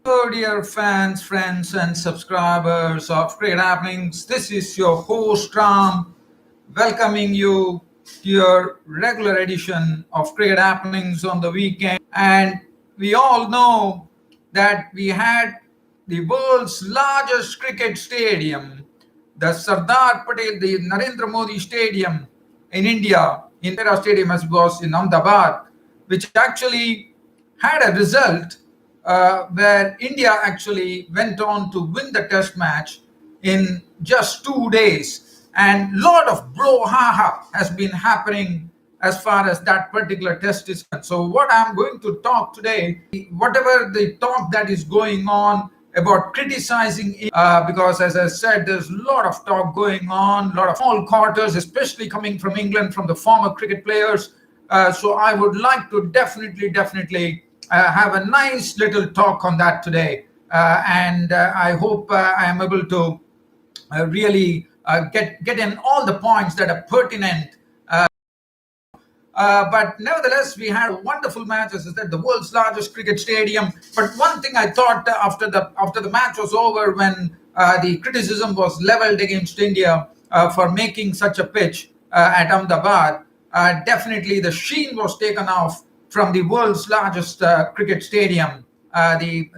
Hello, dear fans, friends, and subscribers of Cricket Happenings. This is your host Ram, welcoming you to your regular edition of Cricket Happenings on the weekend. And we all know that we had the world's largest cricket stadium, the Sardar Patel, the Narendra Modi Stadium in India, in Tera Stadium as it was in Ahmedabad, which actually had a result where India actually went on to win the test match in just 2 days. And a lot of brouhaha has been happening as far as that particular test is concerned. So, what I'm going to talk today, whatever the talk that is going on about criticizing, because as I said, there's a lot of talk going on, a lot of small quarters, especially coming from England, from the former cricket players. So I would like to definitely have a nice little talk on that today. And I hope I am able to really get in all the points that are pertinent. But nevertheless, we had a wonderful match. As I said, the world's largest cricket stadium. But one thing I thought after the match was over, when the criticism was leveled against India for making such a pitch at Ahmedabad, definitely the sheen was taken off from the world's largest cricket stadium, the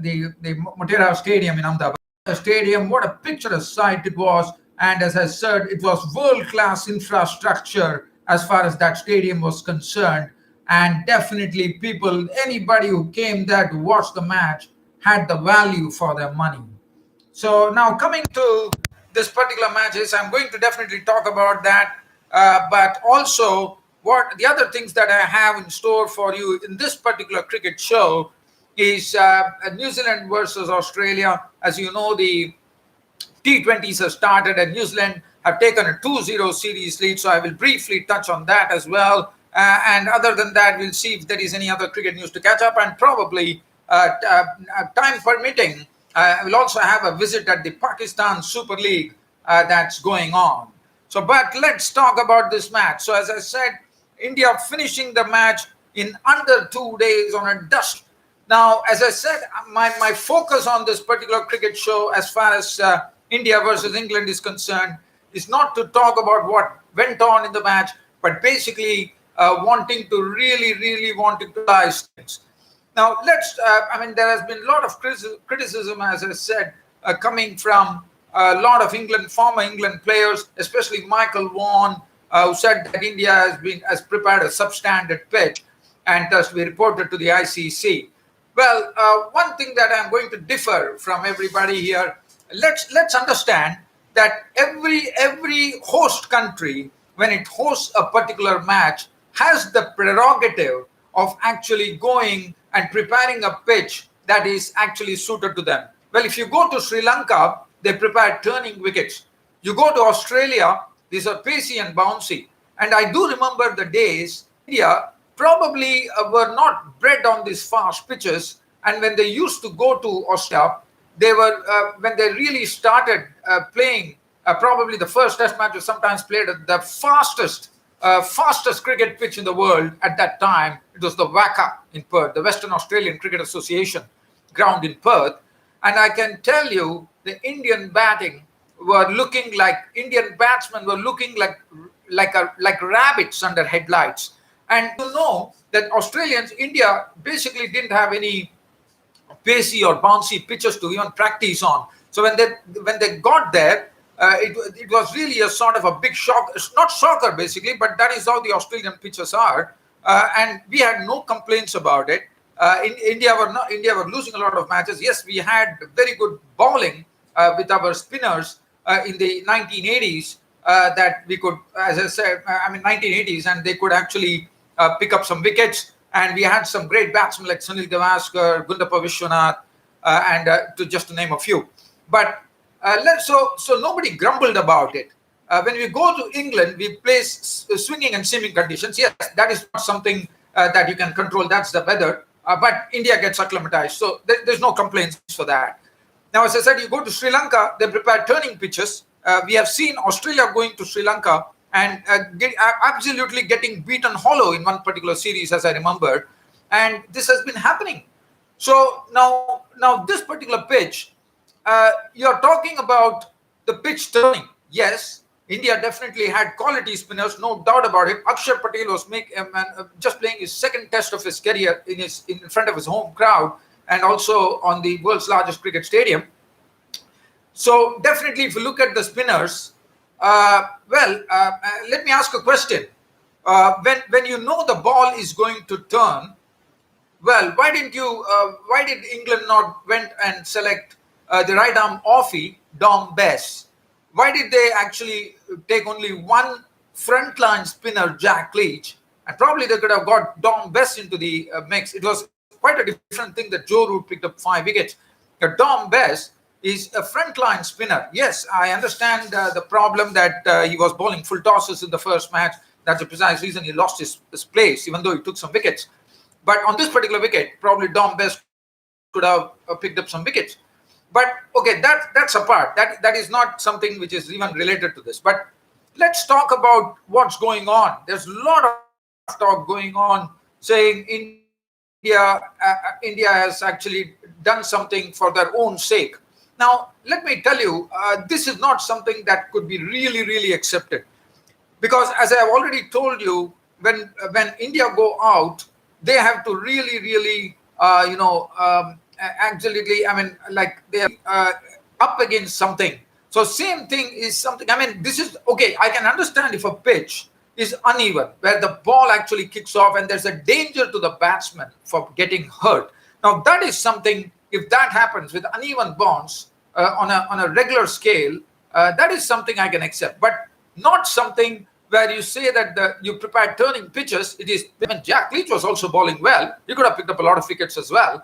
Motera Stadium in Ahmedabad. Stadium, what a picturesque sight it was. And as I said, it was world-class infrastructure as far as that stadium was concerned. And definitely anybody who came there to watch the match had the value for their money. So now coming to this particular matches, I'm going to definitely talk about that. But also what the other things that I have in store for you in this particular cricket show is New Zealand versus Australia. As you know, the T20s have started and New Zealand have taken a 2-0 series lead. So I will briefly touch on that as well. And other than that, we'll see if there is any other cricket news to catch up, and probably time permitting, we'll also have a visit at the Pakistan Super League that's going on. So, but let's talk about this match. So as I said, India finishing the match in under 2 days on a dust. Now, as I said, my focus on this particular cricket show, as far as India versus England is concerned, is not to talk about what went on in the match, but basically wanting to really wanting to analyze things. Now, there has been a lot of criticism, as I said, coming from a lot of former England players, especially Michael Vaughan, who said that India has prepared a substandard pitch and thus we reported to the ICC. Well, one thing that I'm going to differ from everybody here, let's understand that every host country, when it hosts a particular match, has the prerogative of actually going and preparing a pitch that is actually suited to them. Well, if you go to Sri Lanka, they prepare turning wickets. You go to Australia, these are pacey and bouncy. And I do remember the days India probably were not bred on these fast pitches. And when they used to go to Australia, they were when they really started playing. Probably the first test match was sometimes played at the fastest cricket pitch in the world at that time. It was the WACA in Perth, the Western Australian Cricket Association ground in Perth. And I can tell you, the Indian batsmen were looking like rabbits under headlights. And you know that India basically didn't have any pacey or bouncy pitches to even practice on. So when they got there, it was really a sort of a big shock. It's not shocker basically, but that is how the Australian pitches are. And we had no complaints about it. India were losing a lot of matches. Yes, we had very good bowling with our spinners in the 1980s that we could, as I said, 1980s, and they could actually pick up some wickets. And we had some great batsmen like Sunil Gavaskar, Gundappa Vishwanath, and to name a few. But so nobody grumbled about it. When we go to England, we play swinging and seaming conditions. Yes, that is not something that you can control. That's the weather. But India gets acclimatized. So there's no complaints for that. Now, as I said, you go to Sri Lanka, they prepare turning pitches. We have seen Australia going to Sri Lanka and absolutely getting beaten hollow in one particular series, as I remember. And this has been happening. So now this particular pitch, you're talking about the pitch turning. Yes, India definitely had quality spinners, no doubt about it. Akshar Patel was just playing his second test of his career in front of his home crowd and also on the world's largest cricket stadium. So definitely, if you look at the spinners, let me ask a question. When you know the ball is going to turn, well, why did England not went and select the right arm offie, Dom Bess? Why did they actually take only one frontline spinner, Jack Leach? And probably they could have got Dom Bess into the mix. It was quite a different thing that Joe Root picked up 5 wickets. Dom Bess is a frontline spinner. Yes, I understand the problem that he was bowling full tosses in the first match. That's the precise reason he lost his place, even though he took some wickets. But on this particular wicket, probably Dom Bess could have picked up some wickets. But okay, that's apart. That is not something which is even related to this. But let's talk about what's going on. There's a lot of talk going on saying India has actually done something for their own sake. Now, let me tell you, this is not something that could be really accepted. Because as I have already told you, when India go out, they have to really absolutely, I mean, like they are up against something. So same thing is something, I mean, this is okay. I can understand if a pitch is uneven, where the ball actually kicks off and there's a danger to the batsman for getting hurt. Now that is something, if that happens with uneven bonds on a regular scale, that is something I can accept, but not something where you say that you prepare turning pitches. It is when Jack Leach was also bowling well. He could have picked up a lot of wickets as well.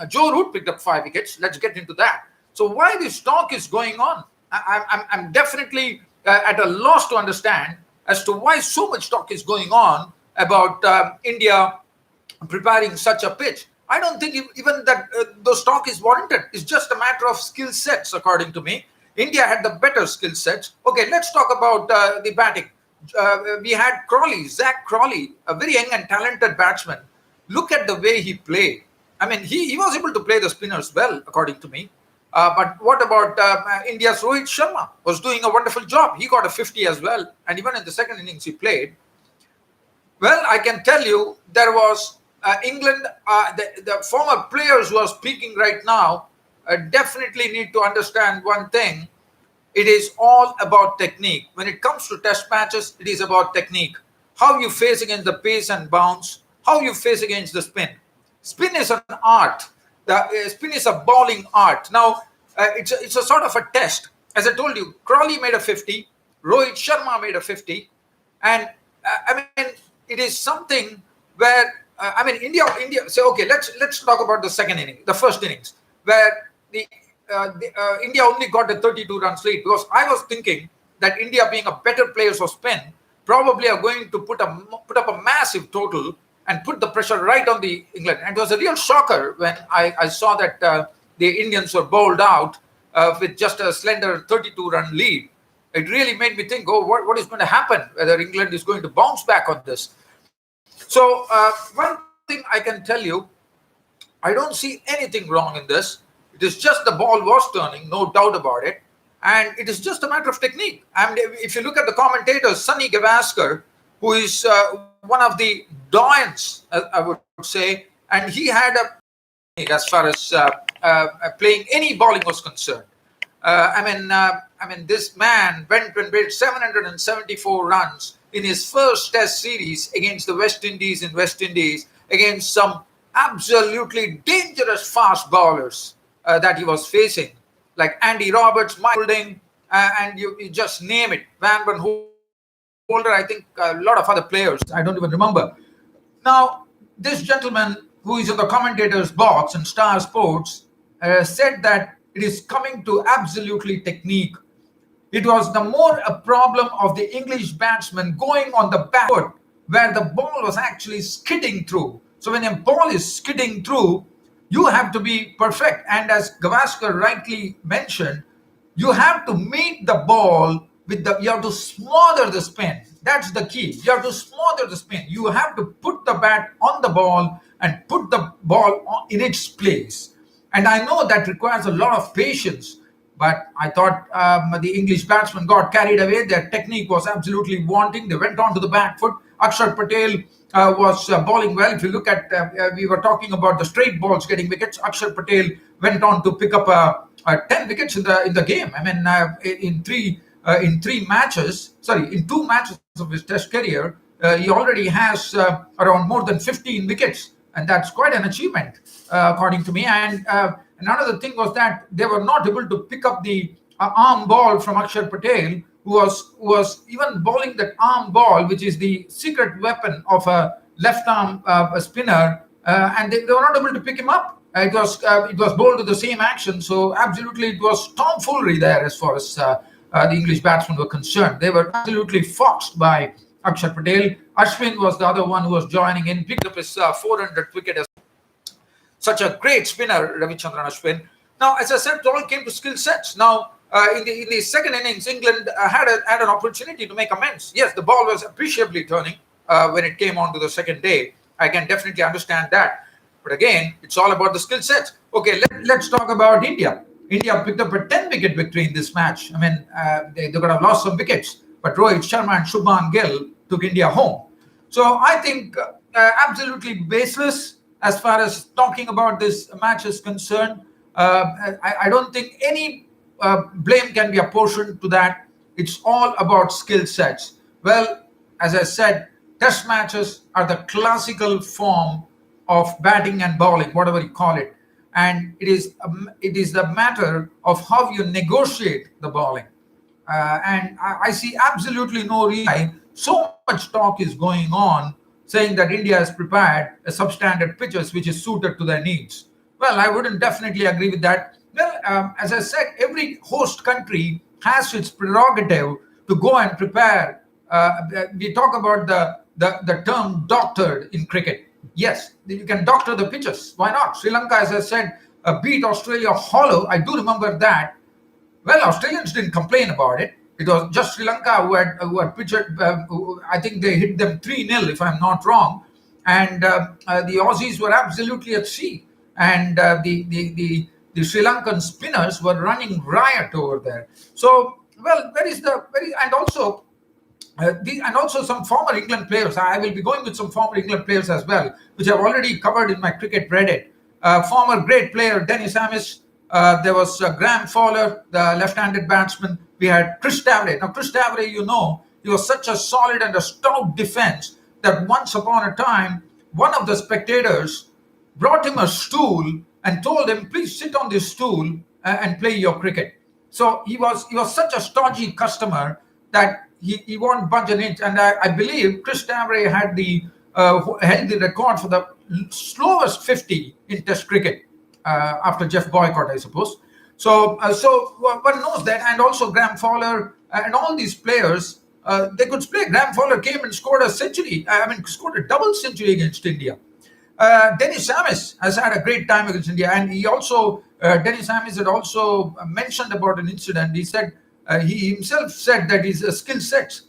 Joe Root picked up 5 wickets. Let's get into that. So why this talk is going on? I'm definitely at a loss to understand as to why so much talk is going on about India preparing such a pitch. I don't think even that those talk is warranted. It's just a matter of skill sets, according to me. India had the better skill sets. Okay, let's talk about the batting. We had Zach Crawley, a very young and talented batsman. Look at the way he played. I mean, he was able to play the spinners well, according to me. But what about India's Rohit Sharma? Was doing a wonderful job. He got a 50 as well. And even in the second innings he played. Well, I can tell you there was England, the former players who are speaking right now definitely need to understand one thing. It is all about technique. When it comes to test matches, it is about technique. How you face against the pace and bounce, how you face against the spin. Spin is an art. The spin is a bowling art. Now, it's a sort of a test. As I told you, Crawley made a 50, Rohit Sharma made a 50, and I mean, it is something where I mean, India say, okay, let's talk about the second inning, the first innings, where India only got a 32 runs lead, because I was thinking that India, being a better players for spin, probably are going to put up a massive total and put the pressure right on the England. And it was a real shocker when I saw that the Indians were bowled out with just a slender 32-run lead. It really made me think, oh, what is going to happen? Whether England is going to bounce back on this. So one thing I can tell you, I don't see anything wrong in this. It is just the ball was turning, no doubt about it. And it is just a matter of technique. And if you look at the commentators, Sunny Gavaskar, who is one of the doyens, I would say, and he had a as far as playing any bowling was concerned. I mean, this man went and made 774 runs in his first Test series against the West Indies in West Indies, against some absolutely dangerous fast bowlers that he was facing, like Andy Roberts, Mike Holding, and you just name it, Van Holder, I think a lot of other players, I don't even remember. Now, this gentleman who is in the commentator's box in Star Sports said that it is coming to absolutely technique. It was the more a problem of the English batsman going on the back foot, where the ball was actually skidding through. So when a ball is skidding through, you have to be perfect. And as Gavaskar rightly mentioned, you have to meet the ball you have to smother the spin. That's the key. You have to smother the spin. You have to put the bat on the ball and put the ball in its place. And I know that requires a lot of patience, but I thought the English batsmen got carried away. Their technique was absolutely wanting. They went on to the back foot. Akshar Patel was bowling well. If you look at, we were talking about the straight balls getting wickets. Akshar Patel went on to pick up 10 wickets in the game. I mean, in 3 matches, sorry, in 2 matches of his Test career, he already has around more than 15 wickets, and that's quite an achievement, according to me. And another thing was that they were not able to pick up the arm ball from Akshar Patel, who was even bowling that arm ball, which is the secret weapon of a left arm spinner, and they were not able to pick him up. It was bowled to the same action, so absolutely it was tomfoolery there as far as the English batsmen were concerned. They were absolutely foxed by Akshar Patel. Ashwin was the other one who was joining in, picked up his 400th wicket as such a great spinner, Ravichandran Ashwin. Now, as I said, it all came to skill sets. Now, in the second innings, England had an opportunity to make amends. Yes, the ball was appreciably turning when it came on to the second day. I can definitely understand that. But again, it's all about the skill sets. Okay, let's talk about India. India picked up a 10-wicket victory in this match. I mean, they could have lost some wickets, but Rohit Sharma and Shubman Gill took India home. So I think absolutely baseless as far as talking about this match is concerned. I don't think any blame can be apportioned to that. It's all about skill sets. Well, as I said, Test matches are the classical form of batting and bowling, whatever you call it, and it is the matter of how you negotiate the bowling. And I see absolutely no reason. So much talk is going on saying that India has prepared a substandard pitches which is suited to their needs. Well, I wouldn't definitely agree with that. Well, as I said, every host country has its prerogative to go and prepare. We talk about the term doctored in cricket. Yes, you can doctor the pitches. Why not? Sri Lanka, as I said, beat Australia hollow. I do remember that. Well, Australians didn't complain about it. It was just Sri Lanka who had pitched. I think they hit them 3-0, if I'm not wrong. And the Aussies were absolutely at sea. And the Sri Lankan spinners were running riot over there. So, well, and also some former England players. I will be going with some former England players as well, which I've already covered in my cricket Reddit. Former great player Dennis Amiss. There was Graham Fowler, the left-handed batsman. We had Chris Stavray. Now, Chris Stavray, he was such a solid and a stout defense that once upon a time, one of the spectators brought him a stool and told him, please sit on this stool and play your cricket. So he was such a stodgy customer that he won't budge an inch. And I believe Chris Stavray held the record for the slowest 50 in Test cricket after Jeff Boycott, I suppose. So one knows that. And also Graham Fowler and all these players, they could play. Graham Fowler came and scored a century. Scored a double century against India. Dennis Amiss has had a great time against India, and Dennis Amiss had also mentioned about an incident. He said he himself said that his skill sets.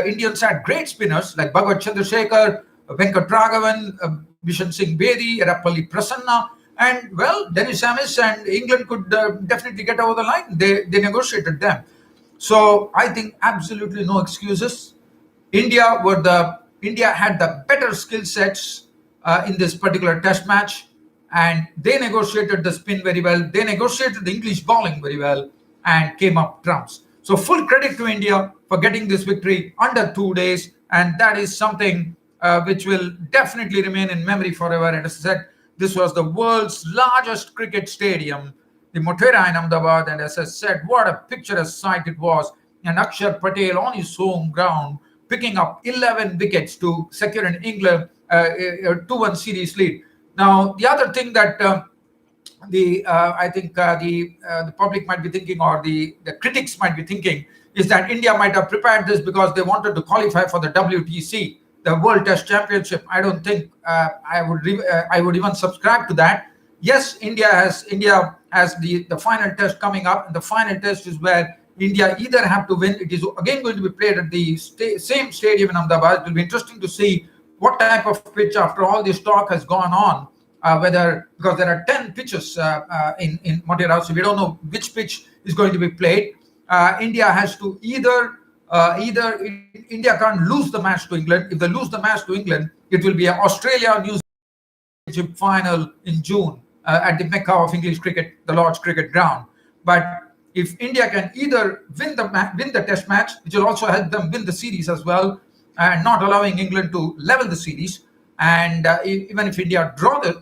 Indians had great spinners like Bhagat Chandrasekhar, Venkat Raghavan, Bishan Singh Bedi, Erapalli Prasanna, and well, Dennis Amiss and England could definitely get over the line. They negotiated them. So I think absolutely no excuses. India had the better skill sets in this particular Test match, and they negotiated the spin very well. They negotiated the English bowling very well and came up trumps. So full credit to India for getting this victory under 2 days, and that is something which will definitely remain in memory forever. And as I said, this was the world's largest cricket stadium, the Motera in Ahmedabad, and as I said, what a picturesque sight it was. And Akshar Patel on his home ground picking up 11 wickets to secure an England 2-1 series lead. Now, the other thing that I think the public might be thinking, or the critics might be thinking, is that India might have prepared this because they wanted to qualify for the WTC, the World Test Championship. I don't think I would even subscribe to that. Yes, India has the final test coming up, and the final test is where India either have to win. It is again going to be played at the same stadium in Ahmedabad. It will be interesting to see what type of pitch, after all this talk has gone on, whether, because there are 10 pitches in Montreal, so we don't know which pitch is going to be played. India has to India can't lose the match to England. If they lose the match to England, it will be an Australia New Championship final in June at the Mecca of English cricket, the Lord's Cricket Ground. But if India can either win the Test match, which will also help them win the series as well, and not allowing England to level the series, and even if India draw this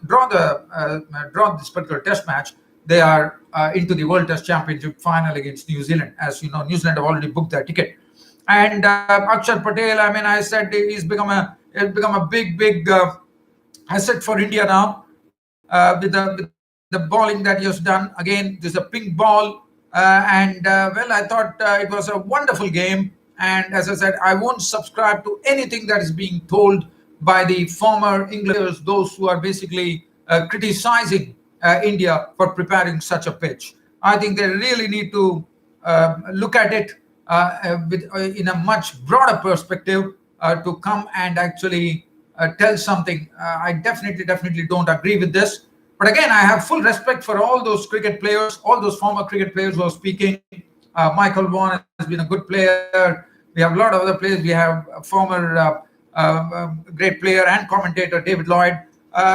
particular Test match, they are into the World Test Championship final against New Zealand. As you know, New Zealand have already booked their ticket. And Akshar Patel, I mean, I said he's become a big asset for India now with the bowling that he has done. Again, there's a pink ball, well, I thought it was a wonderful game. And as I said, I won't subscribe to anything that is being told by the former English, those who are basically criticizing India for preparing such a pitch. I think they really need to look at it in a much broader perspective to come and actually tell something. I definitely don't agree with this. But again, I have full respect for all those cricket players, all those former cricket players who are speaking. Michael Vaughan has been a good player. We have a lot of other players. We have a former great player and commentator, David Lloyd.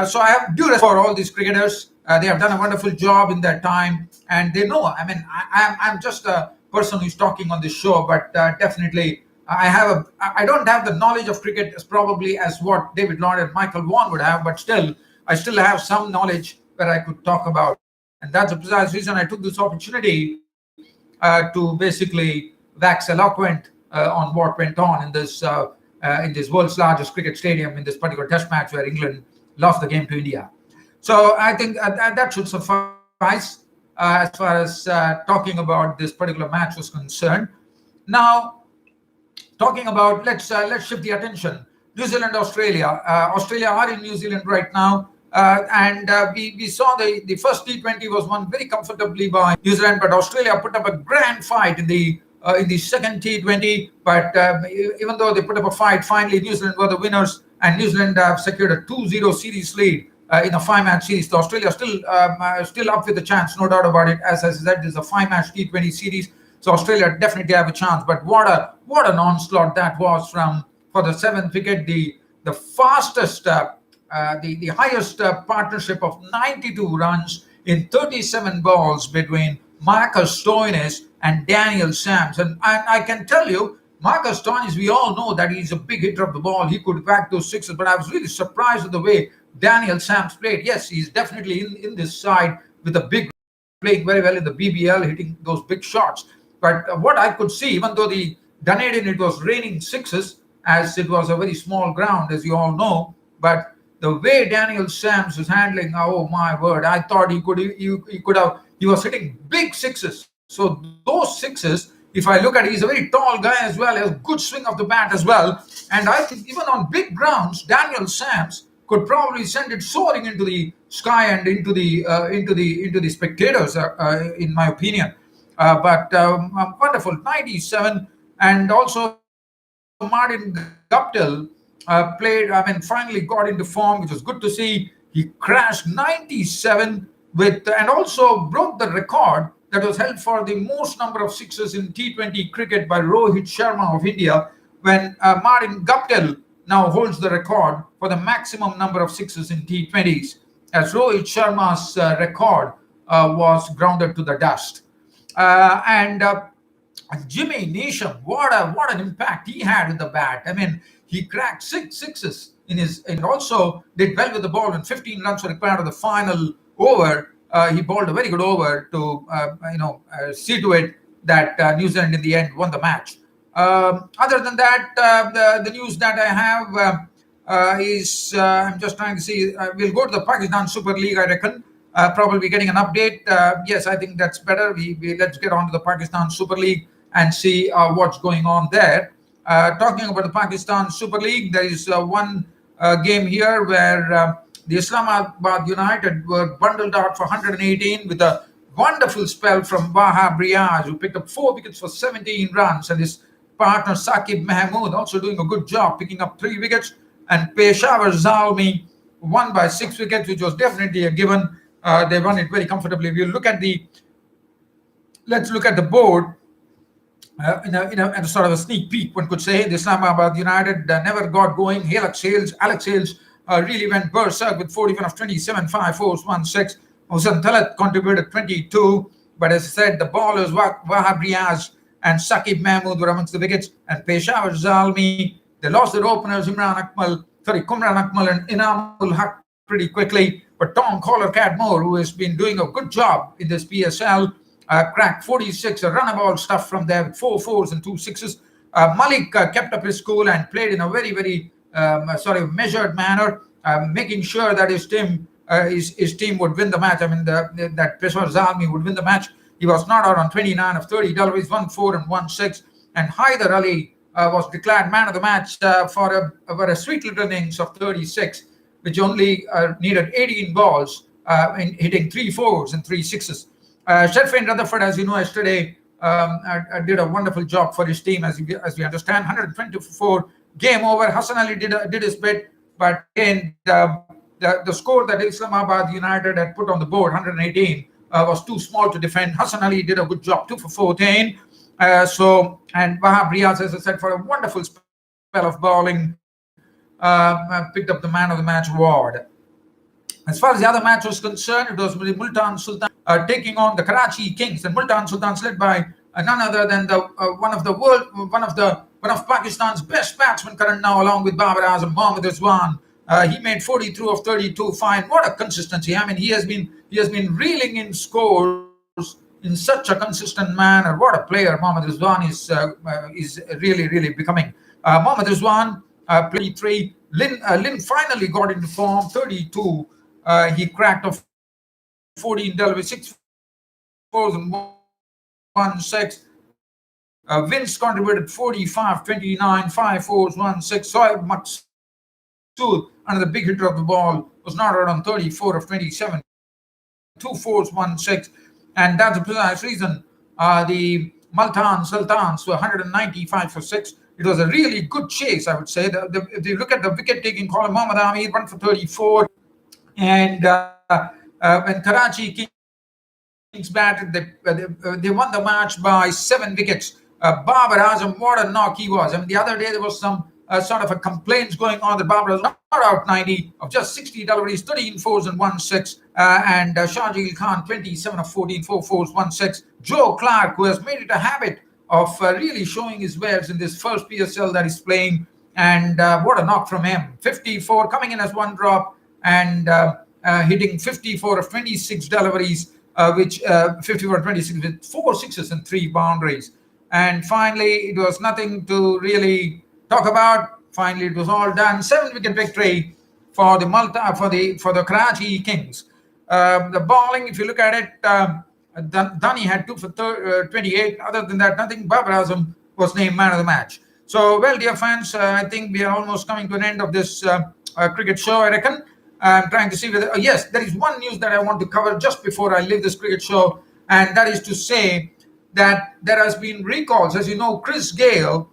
So I have due respect for all these cricketers. They have done a wonderful job in their time, and they know. I mean, I'm just a person who's talking on this show, but definitely I don't have the knowledge of cricket as probably as what David Lloyd and Michael Vaughan would have, but still, I still have some knowledge that I could talk about. And that's the precise reason I took this opportunity to basically wax eloquent on what went on in this world's largest cricket stadium in this particular Test match where England lost the game to India. So I think that should suffice as far as talking about this particular match was concerned. Now, talking about let's shift the attention. New Zealand, Australia. Australia are in New Zealand right now. And we saw the first T20 was won very comfortably by New Zealand, but Australia put up a grand fight in the second T20. But even though they put up a fight, finally New Zealand were the winners, and New Zealand have secured a 2-0 series lead in a 5-match series. So Australia still up with the chance, no doubt about it. As I said, this is a 5-match T20 series, so Australia definitely have a chance. But what an onslaught that was for the 7th wicket, the fastest. The highest partnership of 92 runs in 37 balls between Marcus Stoinis and Daniel Sams. And I can tell you, Marcus Stoinis, we all know that he's a big hitter of the ball. He could whack those sixes, but I was really surprised at the way Daniel Sams played. Yes, he's definitely in this side with a big, playing very well in the BBL, hitting those big shots. But what I could see, even though the Dunedin, it was raining sixes, as it was a very small ground, as you all know, but the way Daniel Sams was handling, oh my word, I thought he was hitting big sixes. So those sixes, if I look at it, he's a very tall guy as well, has a good swing of the bat as well. And I think even on big grounds, Daniel Sams could probably send it soaring into the sky and into the spectators, in my opinion. But wonderful, 97, and also Martin Guptill finally got into form, which was good to see. He crashed 97 and also broke the record that was held for the most number of sixes in T20 cricket by Rohit Sharma of India, when Martin Guptill now holds the record for the maximum number of sixes in T20s, as Rohit Sharma's record was grounded to the dust. And Jimmy Neesham, what an impact he had with the bat. I mean, he cracked 6 sixes and also did well with the ball when 15 runs were required of the final over. He bowled a very good over to see to it that New Zealand in the end won the match. Other than that, the news that I have is I'm just trying to see. We'll go to the Pakistan Super League, I reckon. Probably getting an update. Yes, I think that's better. Let's get on to the Pakistan Super League and see what's going on there. Talking about the Pakistan Super League, there is one game here where the Islamabad United were bundled out for 118 with a wonderful spell from Wahab Riaz, who picked up 4 wickets for 17 runs, and his partner Saqib Mahmood also doing a good job, picking up 3 wickets, and Peshawar Zalmi won by 6 wickets, which was definitely a given. They won it very comfortably. If you look at the let's look at the board. In a sort of a sneak peek, one could say, the Islamabad United never got going. Alex Hales really went berserk with 41 of 27, 5 fours, 1 6. Hossein Talat contributed 22. But as I said, the bowlers Wahab Riaz and Saqib Mahmood were amongst the wickets. And Peshawar Zalmi, they lost their openers, Kumran Akmal and Inamul Haq pretty quickly. But Tom Collar-Cadmore, who has been doing a good job in this PSL, cracked 46, a runnable stuff from there with 4 fours and 2 sixes. Malik kept up his cool and played in a very, very sort of measured manner, making sure that his team would win the match. I mean, that Peshawar Zalmi would win the match. He was not out on 29 of 30 deliveries, 1 4 and 1 6. And Haider Ali was declared man of the match for a sweet little innings of 36, which only needed 18 balls in hitting 3 fours and 3 sixes. Stefan Rutherford, as you know, yesterday did a wonderful job for his team, as we understand. 124, game over. Hassan Ali did his bit, but again, the score that Islamabad United had put on the board, 118, was too small to defend. Hassan Ali did a good job, 2 for 14. And Wahab Riaz, as I said, for a wonderful spell of bowling, picked up the man of the match award. As far as the other match was concerned, it was Multan Sultan taking on the Karachi Kings, and Multan Sultans led by none other than one of Pakistan's best batsmen current now, along with Babar Azam, Mohammad Rizwan. He made 43 of 32 fine. What a consistency! I mean, he has been reeling in scores in such a consistent manner. What a player Mohammad Rizwan is really becoming. Mohammad Rizwan played 3. Lynn finally got into form, 32. He cracked off 14 deliveries, 6 fours and 1 6. Vince contributed 45, 29, 5 fours, 1 6. Sohaib Maqsood, another big hitter of the ball, was not out on 34 of 27, 2 fours, 1 6. And that's the precise reason the Multan Sultans were 195 for 6. It was a really good chase, I would say. If you look at the wicket-taking column, Mohammad Amir, 1 for 34. And when Karachi Kings batted, they won the match by 7 wickets. Babar Azam, what a knock he was. I mean, the other day there was some sort of a complaints going on that Babar was not out 90 of just 60 deliveries, 13 fours and 1 6. And Shahjeel Khan, 27 of 14, 4 fours, 1 6. Joe Clark, who has made it a habit of really showing his wares in this first PSL that he's playing. And what a knock from him. 54, coming in as 1 drop and hitting 54 of 26 deliveries, which 54 of 26 with 4 sixes and 3 boundaries. And finally, it was nothing to really talk about. Finally, it was all done. 7-wicket victory for the Karachi Kings. The bowling, if you look at it, Dani had 2 for 28. Other than that, nothing. Babar Azam was named man of the match. So, well, dear fans, I think we are almost coming to an end of this cricket show, I reckon. I'm trying to see whether... yes, there is one news that I want to cover just before I leave this cricket show, and that is to say that there has been recalls. As you know, Chris Gayle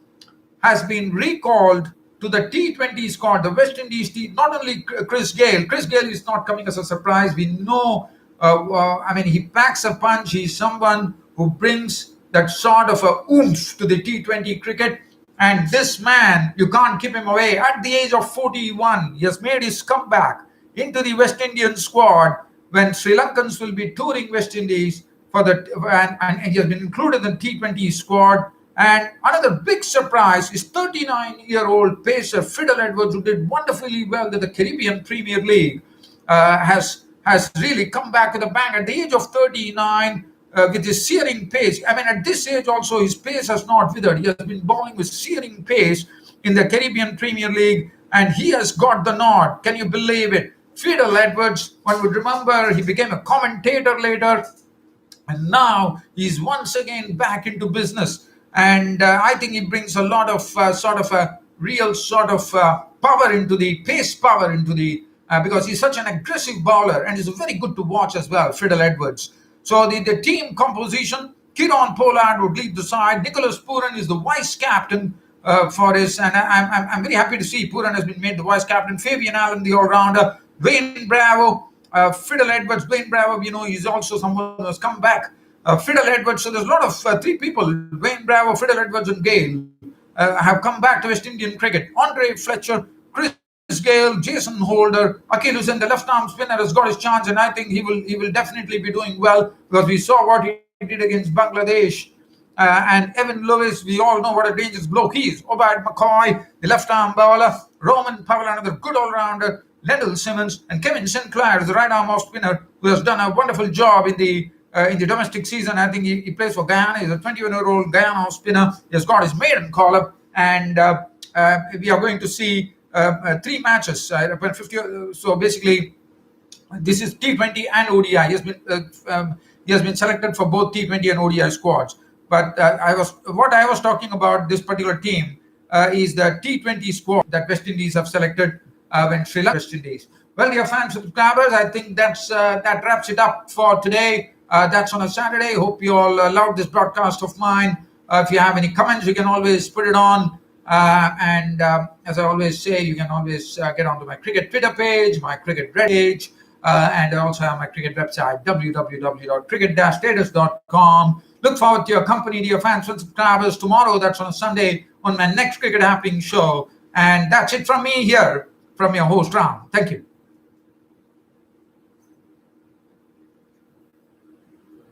has been recalled to the T20 squad, the West Indies team. Not only Chris Gayle is not coming as a surprise. We know, he packs a punch. He's someone who brings that sort of a oomph to the T20 cricket. And this man, you can't keep him away. At the age of 41, he has made his comeback into the West Indian squad when Sri Lankans will be touring West Indies and he has been included in the T20 squad. And another big surprise is 39-year-old pacer Gayle Edwards, who did wonderfully well in the Caribbean Premier League, has really come back with a bang at the age of 39 with his searing pace. I mean, at this age also, his pace has not withered. He has been bowling with searing pace in the Caribbean Premier League, and he has got the nod. Can you believe it? Gayle Edwards, one would remember, he became a commentator later, and now he's once again back into business. And I think he brings a lot of real power into the pace power into the because he's such an aggressive bowler and he's very good to watch as well, Gayle Edwards. So the team composition: Kieron Pollard would lead the side. Nicholas Pooran is the vice captain for his, and I'm very happy to see Pooran has been made the vice captain. Fabian Allen, the all-rounder. Wayne Bravo, Fiddle Edwards. Wayne Bravo, he's also someone who has come back. Fiddle Edwards. So there's a lot of three people: Wayne Bravo, Fiddle Edwards, and Gayle have come back to West Indian cricket. Andre Fletcher, Chris Gayle, Jason Holder, Akil Hussain, the left-arm spinner, has got his chance, and I think he will definitely be doing well because we saw what he did against Bangladesh. And Evan Lewis, we all know what a dangerous bloke he is. Obaid McCoy, the left-arm bowler. Roman Powell, another good all-rounder. Lendl Simmons and Kevin Sinclair, the right-arm off spinner, who has done a wonderful job in the domestic season. I think he plays for Guyana. He's a 21-year-old Guyana off spinner. He has got his maiden call-up, and we are going to see three matches. 50, so basically, this is T20 and ODI. He has been selected for both T20 and ODI squads. But what I was talking about this particular team is the T20 squad that West Indies have selected when Sri Lanka West Indies. Well, dear fans, subscribers, I think that wraps it up for today. That's on a Saturday. Hope you all loved this broadcast of mine. If you have any comments, you can always put it on. And as I always say, you can always get onto my cricket Twitter page, my cricket Reddit page, and I also have my cricket website, www.cricket-status.com. Look forward to your company, dear fans and subscribers, tomorrow. That's on a Sunday on my next Cricket Happening show. And that's it from me here, from your host, Ram. Thank you.